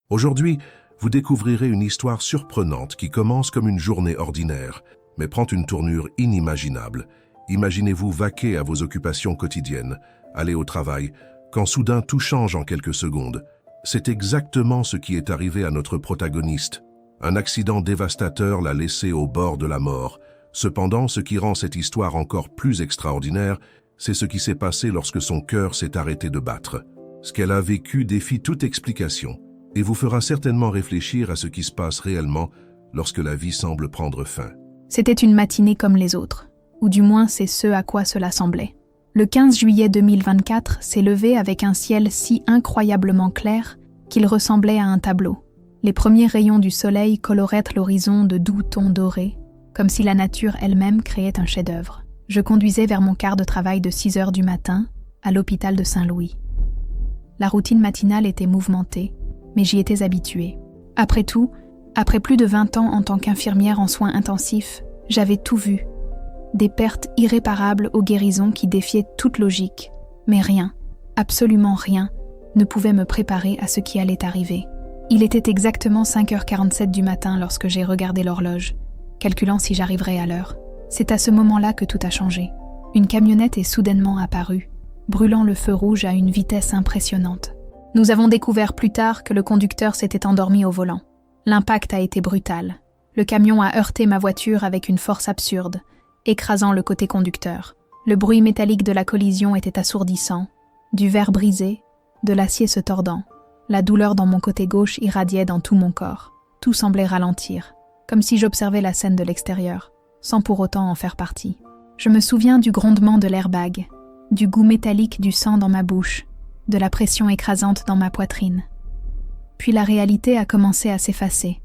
Aujourd'hui, vous découvrirez une histoire surprenante qui commence comme une journée ordinaire, mais prend une tournure inimaginable. Imaginez-vous vaquer à vos occupations quotidiennes, aller au travail, quand soudain tout change en quelques secondes. C'est exactement ce qui est arrivé à notre protagoniste. Un accident dévastateur l'a laissé au bord de la mort. Cependant, ce qui rend cette histoire encore plus extraordinaire, c'est ce qui s'est passé lorsque son cœur s'est arrêté de battre. Ce qu'elle a vécu défie toute explication et vous fera certainement réfléchir à ce qui se passe réellement lorsque la vie semble prendre fin. C'était une matinée comme les autres, ou du moins c'est ce à quoi cela semblait. Le 15 juillet 2024 s'est levé avec un ciel si incroyablement clair qu'il ressemblait à un tableau. Les premiers rayons du soleil coloraient l'horizon de doux tons dorés, comme si la nature elle-même créait un chef-d'œuvre. Je conduisais vers mon quart de travail de 6 heures du matin, à l'hôpital de Saint-Louis. La routine matinale était mouvementée, mais j'y étais habituée. Après tout, après plus de 20 ans en tant qu'infirmière en soins intensifs, j'avais tout vu. Des pertes irréparables aux guérisons qui défiaient toute logique. Mais rien, absolument rien, ne pouvait me préparer à ce qui allait arriver. Il était exactement 5h47 du matin lorsque j'ai regardé l'horloge, calculant si j'arriverais à l'heure. C'est à ce moment-là que tout a changé. Une camionnette est soudainement apparue, brûlant le feu rouge à une vitesse impressionnante. Nous avons découvert plus tard que le conducteur s'était endormi au volant. L'impact a été brutal. Le camion a heurté ma voiture avec une force absurde, écrasant le côté conducteur. Le bruit métallique de la collision était assourdissant, du verre brisé, de l'acier se tordant. La douleur dans mon côté gauche irradiait dans tout mon corps. Tout semblait ralentir, comme si j'observais la scène de l'extérieur, sans pour autant en faire partie. Je me souviens du grondement de l'airbag, du goût métallique du sang dans ma bouche, de la pression écrasante dans ma poitrine. Puis la réalité a commencé à s'effacer,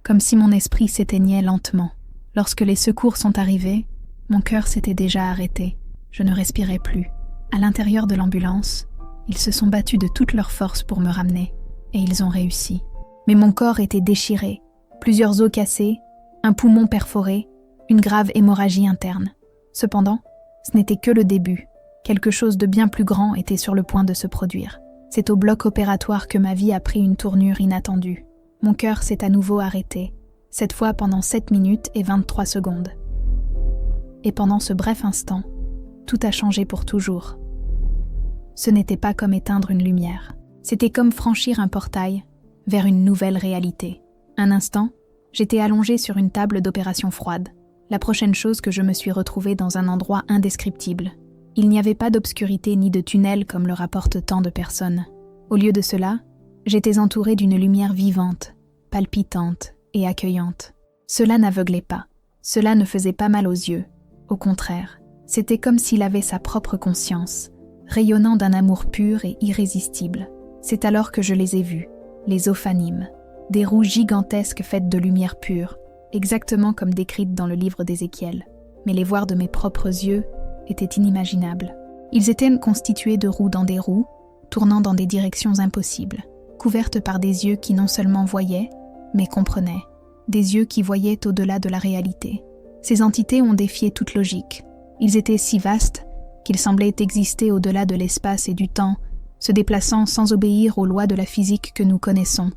comme si mon esprit s'éteignait lentement. Lorsque les secours sont arrivés, mon cœur s'était déjà arrêté. Je ne respirais plus. À l'intérieur de l'ambulance, ils se sont battus de toute leur force pour me ramener, et ils ont réussi. Mais mon corps était déchiré, plusieurs os cassés, un poumon perforé, une grave hémorragie interne. Cependant, ce n'était que le début. Quelque chose de bien plus grand était sur le point de se produire. C'est au bloc opératoire que ma vie a pris une tournure inattendue. Mon cœur s'est à nouveau arrêté, cette fois pendant 7 minutes et 23 secondes. Et pendant ce bref instant, tout a changé pour toujours. Ce n'était pas comme éteindre une lumière. C'était comme franchir un portail vers une nouvelle réalité. Un instant, j'étais allongée sur une table d'opération froide. La prochaine chose que je me suis retrouvée dans un endroit indescriptible. Il n'y avait pas d'obscurité ni de tunnel comme le rapportent tant de personnes. Au lieu de cela, j'étais entourée d'une lumière vivante, palpitante et accueillante. Cela n'aveuglait pas. Cela ne faisait pas mal aux yeux. Au contraire, c'était comme s'il avait sa propre conscience, rayonnant d'un amour pur et irrésistible. C'est alors que je les ai vus, les ophanimes, des roues gigantesques faites de lumière pure, exactement comme décrites dans le livre d'Ézéchiel. Mais les voir de mes propres yeux était inimaginable. Ils étaient constitués de roues dans des roues, tournant dans des directions impossibles, couvertes par des yeux qui non seulement voyaient, mais comprenaient, des yeux qui voyaient au-delà de la réalité. Ces entités ont défié toute logique. Ils étaient si vastes qu'ils semblaient exister au-delà de l'espace et du temps, se déplaçant sans obéir aux lois de la physique que nous connaissons.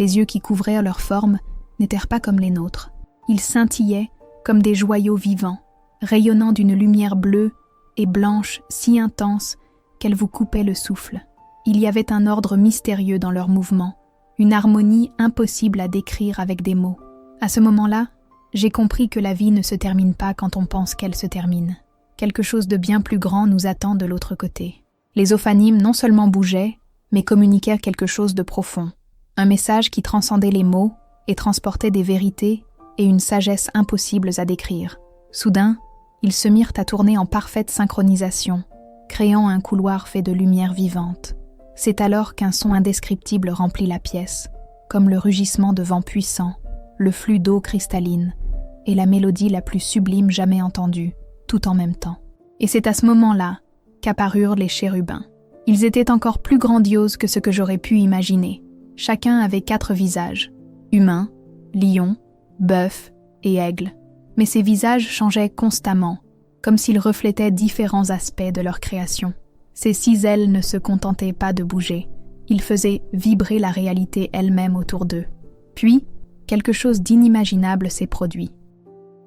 Les yeux qui couvraient leur forme n'étaient pas comme les nôtres. Ils scintillaient comme des joyaux vivants, rayonnant d'une lumière bleue et blanche si intense qu'elle vous coupait le souffle. Il y avait un ordre mystérieux dans leurs mouvements, une harmonie impossible à décrire avec des mots. À ce moment-là, j'ai compris que la vie ne se termine pas quand on pense qu'elle se termine. Quelque chose de bien plus grand nous attend de l'autre côté. Les ophanimes non seulement bougeaient, mais communiquèrent quelque chose de profond. Un message qui transcendait les mots et transportait des vérités et une sagesse impossibles à décrire. Soudain, ils se mirent à tourner en parfaite synchronisation, créant un couloir fait de lumière vivante. C'est alors qu'un son indescriptible remplit la pièce, comme le rugissement de vents puissants, le flux d'eau cristalline et la mélodie la plus sublime jamais entendue, tout en même temps. Et c'est à ce moment-là qu'apparurent les chérubins. Ils étaient encore plus grandioses que ce que j'aurais pu imaginer. Chacun avait 4 visages, humain, lion, bœuf et aigle. Mais ces visages changeaient constamment, comme s'ils reflétaient différents aspects de leur création. Ces 6 ailes ne se contentaient pas de bouger. Ils faisaient vibrer la réalité elle-même autour d'eux. Puis, quelque chose d'inimaginable s'est produit.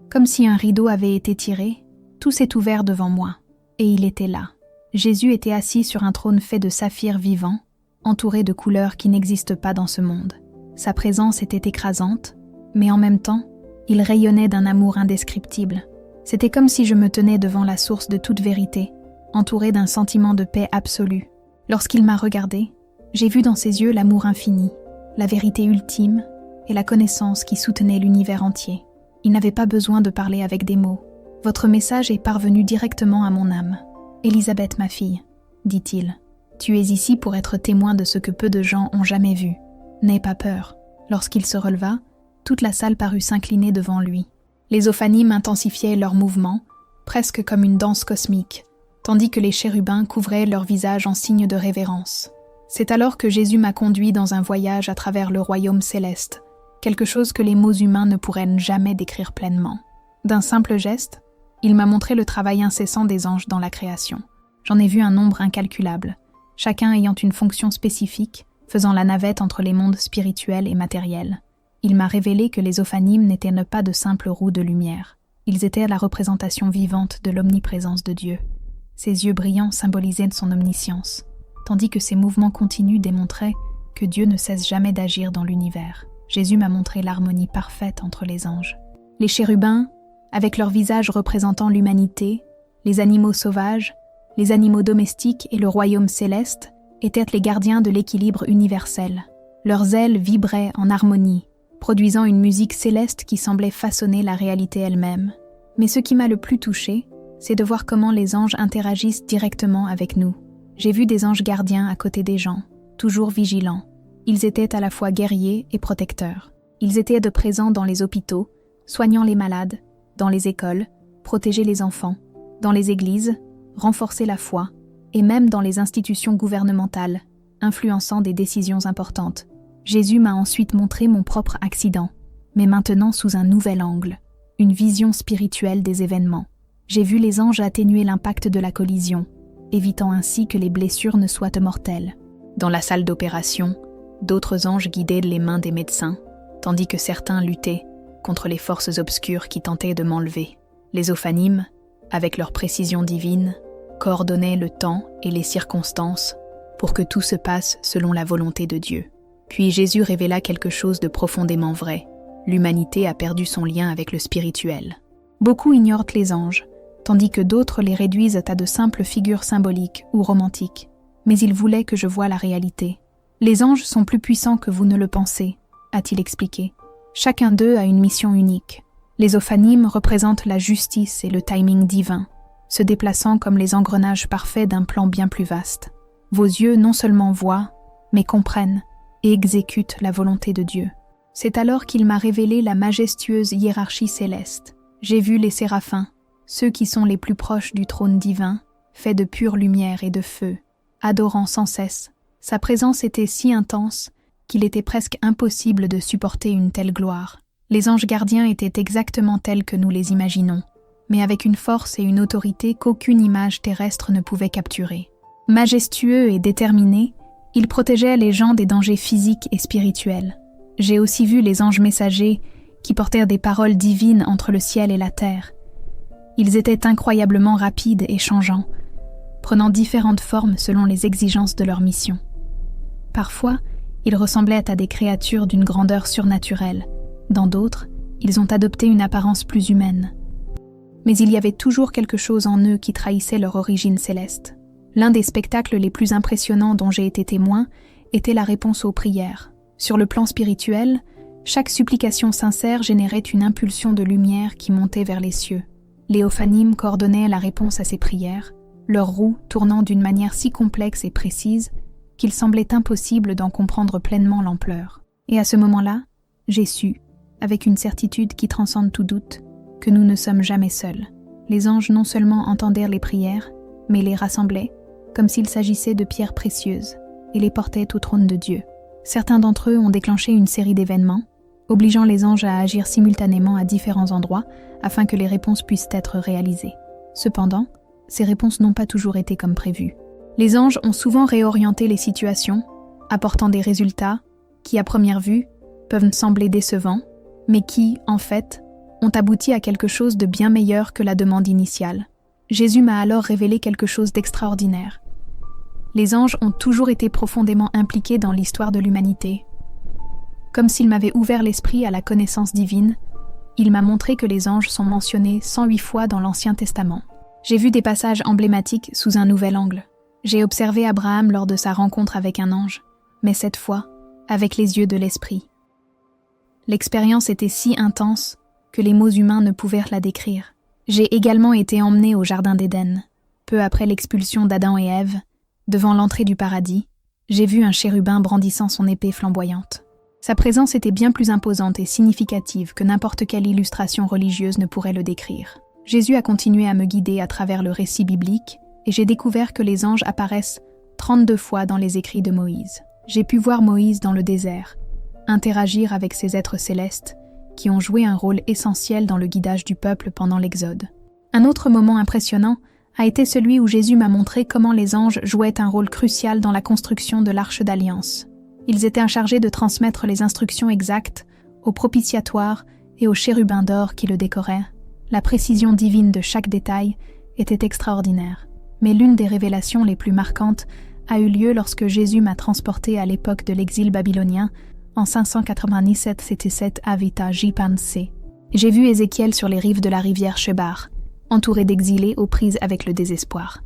Comme si un rideau avait été tiré, tout s'est ouvert devant moi. Et il était là. Jésus était assis sur un trône fait de saphir vivant, entouré de couleurs qui n'existent pas dans ce monde. Sa présence était écrasante, mais en même temps, il rayonnait d'un amour indescriptible. C'était comme si je me tenais devant la source de toute vérité, entouré d'un sentiment de paix absolue. Lorsqu'il m'a regardé, j'ai vu dans ses yeux l'amour infini, la vérité ultime et la connaissance qui soutenait l'univers entier. Il n'avait pas besoin de parler avec des mots. « Votre message est parvenu directement à mon âme. Élisabeth, ma fille, dit-il, tu es ici pour être témoin de ce que peu de gens ont jamais vu. N'aie pas peur. » Lorsqu'il se releva, toute la salle parut s'incliner devant lui. Les ophanimes intensifiaient leurs mouvements, presque comme une danse cosmique, tandis que les chérubins couvraient leur visage en signe de révérence. C'est alors que Jésus m'a conduit dans un voyage à travers le royaume céleste, quelque chose que les mots humains ne pourraient jamais décrire pleinement. D'un simple geste, il m'a montré le travail incessant des anges dans la création. J'en ai vu un nombre incalculable, chacun ayant une fonction spécifique, faisant la navette entre les mondes spirituels et matériels. Il m'a révélé que les ophanimes n'étaient pas de simples roues de lumière. Ils étaient la représentation vivante de l'omniprésence de Dieu. Ses yeux brillants symbolisaient son omniscience, tandis que ses mouvements continus démontraient que Dieu ne cesse jamais d'agir dans l'univers. Jésus m'a montré l'harmonie parfaite entre les anges. Les chérubins, avec leurs visages représentant l'humanité, les animaux sauvages, les animaux domestiques et le royaume céleste, étaient les gardiens de l'équilibre universel. Leurs ailes vibraient en harmonie, produisant une musique céleste qui semblait façonner la réalité elle-même. Mais ce qui m'a le plus touché, c'est de voir comment les anges interagissent directement avec nous. J'ai vu des anges gardiens à côté des gens, toujours vigilants. Ils étaient à la fois guerriers et protecteurs. Ils étaient de présents dans les hôpitaux, soignant les malades, dans les écoles, protéger les enfants, dans les églises, renforcer la foi, et même dans les institutions gouvernementales, influençant des décisions importantes. Jésus m'a ensuite montré mon propre accident, mais maintenant sous un nouvel angle, une vision spirituelle des événements. J'ai vu les anges atténuer l'impact de la collision, évitant ainsi que les blessures ne soient mortelles. Dans la salle d'opération, d'autres anges guidaient les mains des médecins, tandis que certains luttaient contre les forces obscures qui tentaient de m'enlever. Les ophanimes, avec leur précision divine, coordonnaient le temps et les circonstances pour que tout se passe selon la volonté de Dieu. Puis Jésus révéla quelque chose de profondément vrai. L'humanité a perdu son lien avec le spirituel. Beaucoup ignorent les anges, tandis que d'autres les réduisent à de simples figures symboliques ou romantiques. Mais il voulait que je voie la réalité. Les anges sont plus puissants que vous ne le pensez, a-t-il expliqué. Chacun d'eux a une mission unique. Les ophanimes représentent la justice et le timing divin, se déplaçant comme les engrenages parfaits d'un plan bien plus vaste. Vos yeux non seulement voient, mais comprennent et exécutent la volonté de Dieu. C'est alors qu'il m'a révélé la majestueuse hiérarchie céleste. J'ai vu les séraphins, ceux qui sont les plus proches du trône divin, faits de pure lumière et de feu, adorant sans cesse. Sa présence était si intense qu'il était presque impossible de supporter une telle gloire. Les anges gardiens étaient exactement tels que nous les imaginons, mais avec une force et une autorité qu'aucune image terrestre ne pouvait capturer. Majestueux et déterminés, ils protégeaient les gens des dangers physiques et spirituels. J'ai aussi vu les anges messagers qui portèrent des paroles divines entre le ciel et la terre. Ils étaient incroyablement rapides et changeants, prenant différentes formes selon les exigences de leur mission. Parfois, ils ressemblaient à des créatures d'une grandeur surnaturelle. Dans d'autres, ils ont adopté une apparence plus humaine. Mais il y avait toujours quelque chose en eux qui trahissait leur origine céleste. L'un des spectacles les plus impressionnants dont j'ai été témoin était la réponse aux prières. Sur le plan spirituel, chaque supplication sincère générait une impulsion de lumière qui montait vers les cieux. Les ophanimes coordonnaient la réponse à ces prières, leurs roues tournant d'une manière si complexe et précise qu'il semblait impossible d'en comprendre pleinement l'ampleur. Et à ce moment-là, j'ai su, avec une certitude qui transcende tout doute, que nous ne sommes jamais seuls. Les anges non seulement entendirent les prières, mais les rassemblaient, comme s'il s'agissait de pierres précieuses, et les portaient au trône de Dieu. Certains d'entre eux ont déclenché une série d'événements, obligeant les anges à agir simultanément à différents endroits afin que les réponses puissent être réalisées. Cependant, ces réponses n'ont pas toujours été comme prévu. Les anges ont souvent réorienté les situations, apportant des résultats qui, à première vue, peuvent sembler décevants, mais qui, en fait, ont abouti à quelque chose de bien meilleur que la demande initiale. Jésus m'a alors révélé quelque chose d'extraordinaire. Les anges ont toujours été profondément impliqués dans l'histoire de l'humanité. Comme s'il m'avait ouvert l'esprit à la connaissance divine, il m'a montré que les anges sont mentionnés 108 fois dans l'Ancien Testament. J'ai vu des passages emblématiques sous un nouvel angle. J'ai observé Abraham lors de sa rencontre avec un ange, mais cette fois, avec les yeux de l'esprit. L'expérience était si intense que les mots humains ne pouvaient la décrire. J'ai également été emmené au Jardin d'Éden. Peu après l'expulsion d'Adam et Ève, devant l'entrée du paradis, j'ai vu un chérubin brandissant son épée flamboyante. Sa présence était bien plus imposante et significative que n'importe quelle illustration religieuse ne pourrait le décrire. Jésus a continué à me guider à travers le récit biblique et j'ai découvert que les anges apparaissent 32 fois dans les écrits de Moïse. J'ai pu voir Moïse dans le désert, interagir avec ces êtres célestes qui ont joué un rôle essentiel dans le guidage du peuple pendant l'Exode. Un autre moment impressionnant a été celui où Jésus m'a montré comment les anges jouaient un rôle crucial dans la construction de l'Arche d'Alliance. Ils étaient chargés de transmettre les instructions exactes au propitiatoire et au chérubin d'or qui le décoraient. La précision divine de chaque détail était extraordinaire. Mais l'une des révélations les plus marquantes a eu lieu lorsque Jésus m'a transporté à l'époque de l'exil babylonien en 597 CT7 Avita J-Pan-C. J'ai vu Ézéchiel sur les rives de la rivière Chebar, entouré d'exilés aux prises avec le désespoir.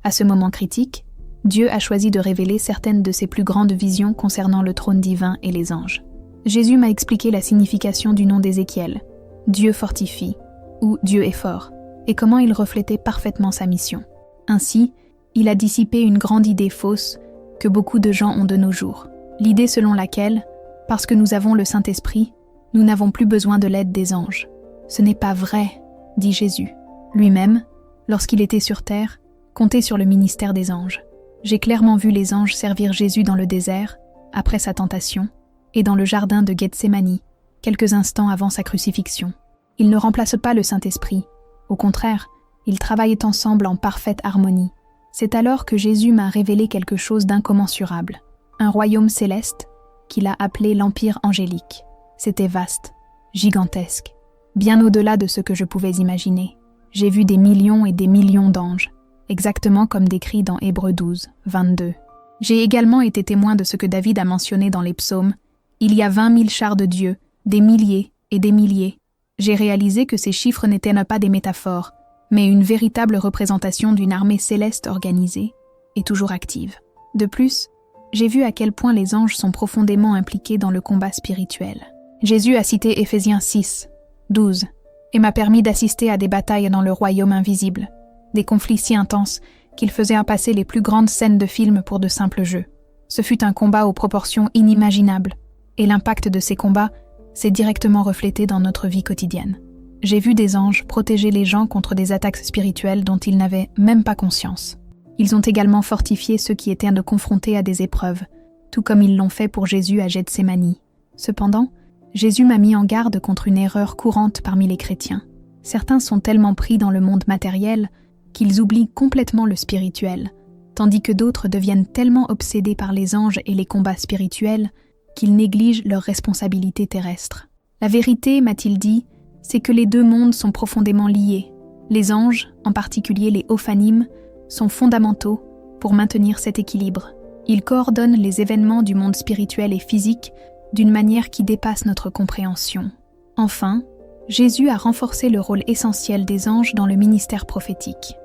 À ce moment critique, Dieu a choisi de révéler certaines de ses plus grandes visions concernant le trône divin et les anges. Jésus m'a expliqué la signification du nom d'Ézéchiel, Dieu fortifie, ou Dieu est fort, et comment il reflétait parfaitement sa mission. Ainsi, il a dissipé une grande idée fausse que beaucoup de gens ont de nos jours. L'idée selon laquelle, parce que nous avons le Saint-Esprit, nous n'avons plus besoin de l'aide des anges. Ce n'est pas vrai, dit Jésus. Lui-même, lorsqu'il était sur terre, comptait sur le ministère des anges. J'ai clairement vu les anges servir Jésus dans le désert, après sa tentation, et dans le jardin de Gethsémani, quelques instants avant sa crucifixion. Ils ne remplacent pas le Saint-Esprit. Au contraire, ils travaillent ensemble en parfaite harmonie. C'est alors que Jésus m'a révélé quelque chose d'incommensurable. Un royaume céleste qu'il a appelé l'Empire angélique. C'était vaste, gigantesque, bien au-delà de ce que je pouvais imaginer. J'ai vu des millions et des millions d'anges, exactement comme décrit dans Hébreux 12, 22. J'ai également été témoin de ce que David a mentionné dans les psaumes. Il y a 20 000 chars de Dieu, des milliers et des milliers. J'ai réalisé que ces chiffres n'étaient pas des métaphores, mais une véritable représentation d'une armée céleste organisée et toujours active. De plus, j'ai vu à quel point les anges sont profondément impliqués dans le combat spirituel. Jésus a cité Éphésiens 6, 12, et m'a permis d'assister à des batailles dans le royaume invisible, des conflits si intenses qu'il faisait passer les plus grandes scènes de films pour de simples jeux. Ce fut un combat aux proportions inimaginables, et l'impact de ces combats s'est directement reflété dans notre vie quotidienne. J'ai vu des anges protéger les gens contre des attaques spirituelles dont ils n'avaient même pas conscience. Ils ont également fortifié ceux qui étaient confrontés à des épreuves, tout comme ils l'ont fait pour Jésus à Gethsémani. Cependant, Jésus m'a mis en garde contre une erreur courante parmi les chrétiens. Certains sont tellement pris dans le monde matériel qu'ils oublient complètement le spirituel, tandis que d'autres deviennent tellement obsédés par les anges et les combats spirituels qu'ils négligent leurs responsabilités terrestres. La vérité, m'a-t-il dit, c'est que les deux mondes sont profondément liés. Les anges, en particulier les ophanimes, sont fondamentaux pour maintenir cet équilibre. Ils coordonnent les événements du monde spirituel et physique d'une manière qui dépasse notre compréhension. Enfin, Jésus a renforcé le rôle essentiel des anges dans le ministère prophétique.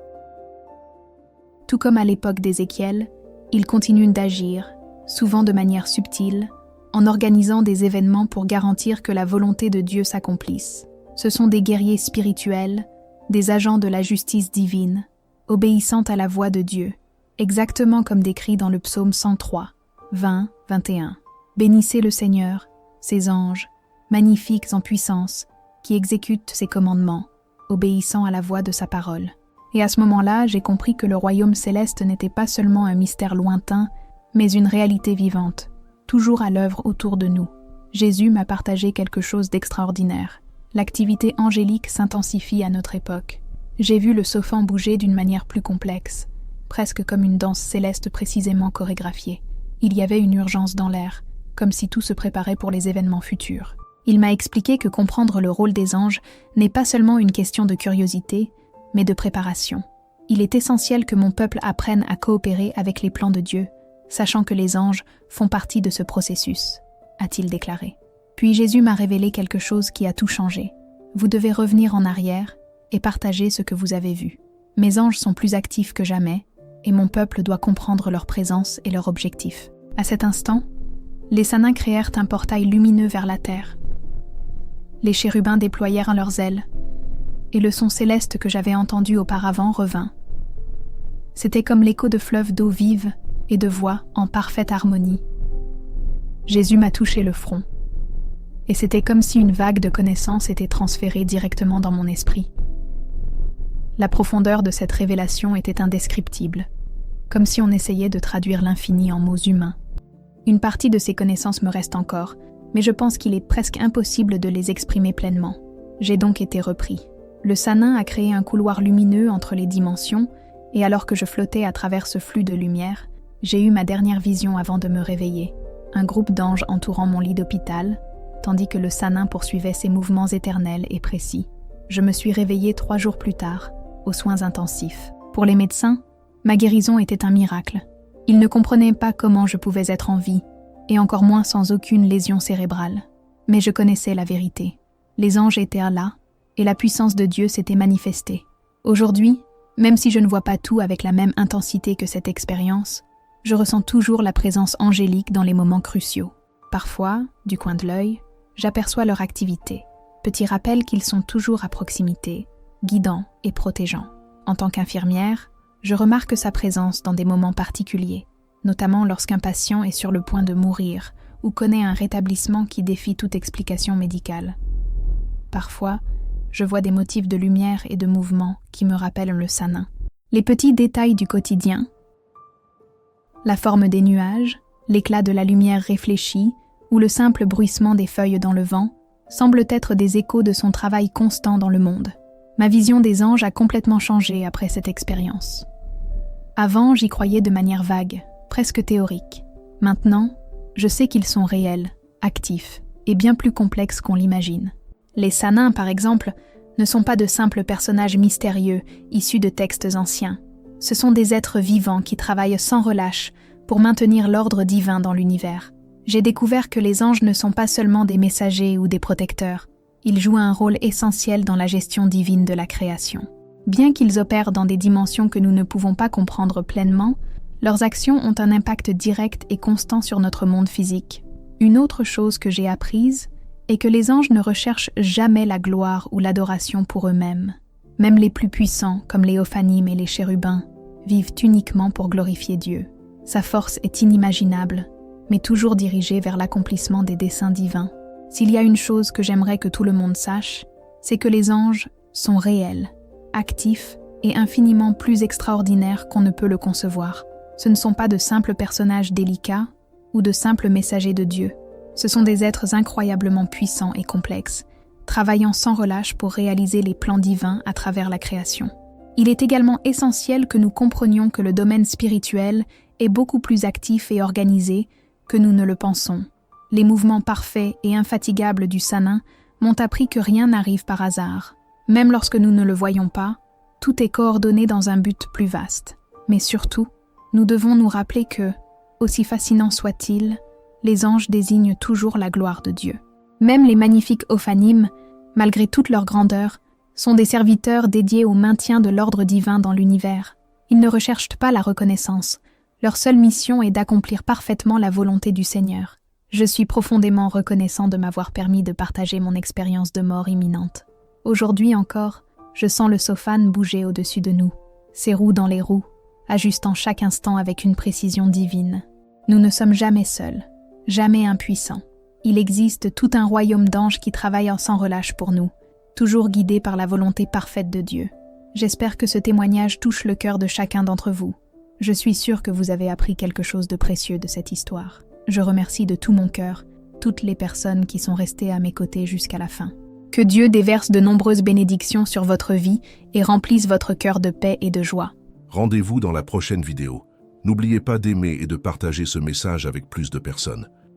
Tout comme à l'époque d'Ézéchiel, ils continuent d'agir, souvent de manière subtile, en organisant des événements pour garantir que la volonté de Dieu s'accomplisse. Ce sont des guerriers spirituels, des agents de la justice divine, obéissant à la voix de Dieu, exactement comme décrit dans le psaume 103, 20, 21. Bénissez le Seigneur, ses anges, magnifiques en puissance, qui exécutent ses commandements, obéissant à la voix de sa parole. Et à ce moment-là, j'ai compris que le royaume céleste n'était pas seulement un mystère lointain, mais une réalité vivante, toujours à l'œuvre autour de nous. Jésus m'a partagé quelque chose d'extraordinaire. L'activité angélique s'intensifie à notre époque. J'ai vu le Sophan bouger d'une manière plus complexe, presque comme une danse céleste précisément chorégraphiée. Il y avait une urgence dans l'air, comme si tout se préparait pour les événements futurs. Il m'a expliqué que comprendre le rôle des anges n'est pas seulement une question de curiosité, mais de préparation. Il est essentiel que mon peuple apprenne à coopérer avec les plans de Dieu, sachant que les anges font partie de ce processus, a-t-il déclaré. Puis Jésus m'a révélé quelque chose qui a tout changé. Vous devez revenir en arrière et partager ce que vous avez vu. Mes anges sont plus actifs que jamais, et mon peuple doit comprendre leur présence et leur objectif. À cet instant, les Sanins créèrent un portail lumineux vers la terre. Les chérubins déployèrent leurs ailes, et le son céleste que j'avais entendu auparavant revint. C'était comme l'écho de fleuves d'eau vive et de voix en parfaite harmonie. Jésus m'a touché le front, et c'était comme si une vague de connaissances était transférée directement dans mon esprit. La profondeur de cette révélation était indescriptible, comme si on essayait de traduire l'infini en mots humains. Une partie de ces connaissances me reste encore, mais je pense qu'il est presque impossible de les exprimer pleinement. J'ai donc été repris. Le Sanin a créé un couloir lumineux entre les dimensions, et alors que je flottais à travers ce flux de lumière, j'ai eu ma dernière vision avant de me réveiller. Un groupe d'anges entourant mon lit d'hôpital, tandis que le Sanin poursuivait ses mouvements éternels et précis. Je me suis réveillée 3 jours plus tard, aux soins intensifs. Pour les médecins, ma guérison était un miracle. Ils ne comprenaient pas comment je pouvais être en vie, et encore moins sans aucune lésion cérébrale. Mais je connaissais la vérité. Les anges étaient là, et la puissance de Dieu s'était manifestée. Aujourd'hui, même si je ne vois pas tout avec la même intensité que cette expérience, je ressens toujours la présence angélique dans les moments cruciaux. Parfois, du coin de l'œil, j'aperçois leur activité. Petit rappel qu'ils sont toujours à proximité, guidants et protégeants. En tant qu'infirmière, je remarque sa présence dans des moments particuliers, notamment lorsqu'un patient est sur le point de mourir ou connaît un rétablissement qui défie toute explication médicale. Parfois, je vois des motifs de lumière et de mouvement qui me rappellent le Sanin. Les petits détails du quotidien, la forme des nuages, l'éclat de la lumière réfléchie ou le simple bruissement des feuilles dans le vent, semblent être des échos de son travail constant dans le monde. Ma vision des anges a complètement changé après cette expérience. Avant, j'y croyais de manière vague, presque théorique. Maintenant, je sais qu'ils sont réels, actifs et bien plus complexes qu'on l'imagine. Les Sanins, par exemple, ne sont pas de simples personnages mystérieux issus de textes anciens. Ce sont des êtres vivants qui travaillent sans relâche pour maintenir l'ordre divin dans l'univers. J'ai découvert que les anges ne sont pas seulement des messagers ou des protecteurs. Ils jouent un rôle essentiel dans la gestion divine de la création. Bien qu'ils opèrent dans des dimensions que nous ne pouvons pas comprendre pleinement, leurs actions ont un impact direct et constant sur notre monde physique. Une autre chose que j'ai apprise est que les anges ne recherchent jamais la gloire ou l'adoration pour eux-mêmes. Même les plus puissants, comme les Ophanim et les chérubins, vivent uniquement pour glorifier Dieu. Sa force est inimaginable, mais toujours dirigée vers l'accomplissement des desseins divins. S'il y a une chose que j'aimerais que tout le monde sache, c'est que les anges sont réels, actifs et infiniment plus extraordinaires qu'on ne peut le concevoir. Ce ne sont pas de simples personnages délicats ou de simples messagers de Dieu. Ce sont des êtres incroyablement puissants et complexes, travaillant sans relâche pour réaliser les plans divins à travers la création. Il est également essentiel que nous comprenions que le domaine spirituel est beaucoup plus actif et organisé que nous ne le pensons. Les mouvements parfaits et infatigables du Sanin m'ont appris que rien n'arrive par hasard. Même lorsque nous ne le voyons pas, tout est coordonné dans un but plus vaste. Mais surtout, nous devons nous rappeler que, aussi fascinant soit-il, les anges désignent toujours la gloire de Dieu. Même les magnifiques Ophanim, malgré toute leur grandeur, sont des serviteurs dédiés au maintien de l'ordre divin dans l'univers. Ils ne recherchent pas la reconnaissance. Leur seule mission est d'accomplir parfaitement la volonté du Seigneur. Je suis profondément reconnaissant de m'avoir permis de partager mon expérience de mort imminente. Aujourd'hui encore, je sens le sophane bouger au-dessus de nous, ses roues dans les roues, ajustant chaque instant avec une précision divine. Nous ne sommes jamais seuls, jamais impuissants. Il existe tout un royaume d'anges qui travaillent sans relâche pour nous, toujours guidés par la volonté parfaite de Dieu. J'espère que ce témoignage touche le cœur de chacun d'entre vous. Je suis sûre que vous avez appris quelque chose de précieux de cette histoire. Je remercie de tout mon cœur toutes les personnes qui sont restées à mes côtés jusqu'à la fin. Que Dieu déverse de nombreuses bénédictions sur votre vie et remplisse votre cœur de paix et de joie. Rendez-vous dans la prochaine vidéo. N'oubliez pas d'aimer et de partager ce message avec plus de personnes.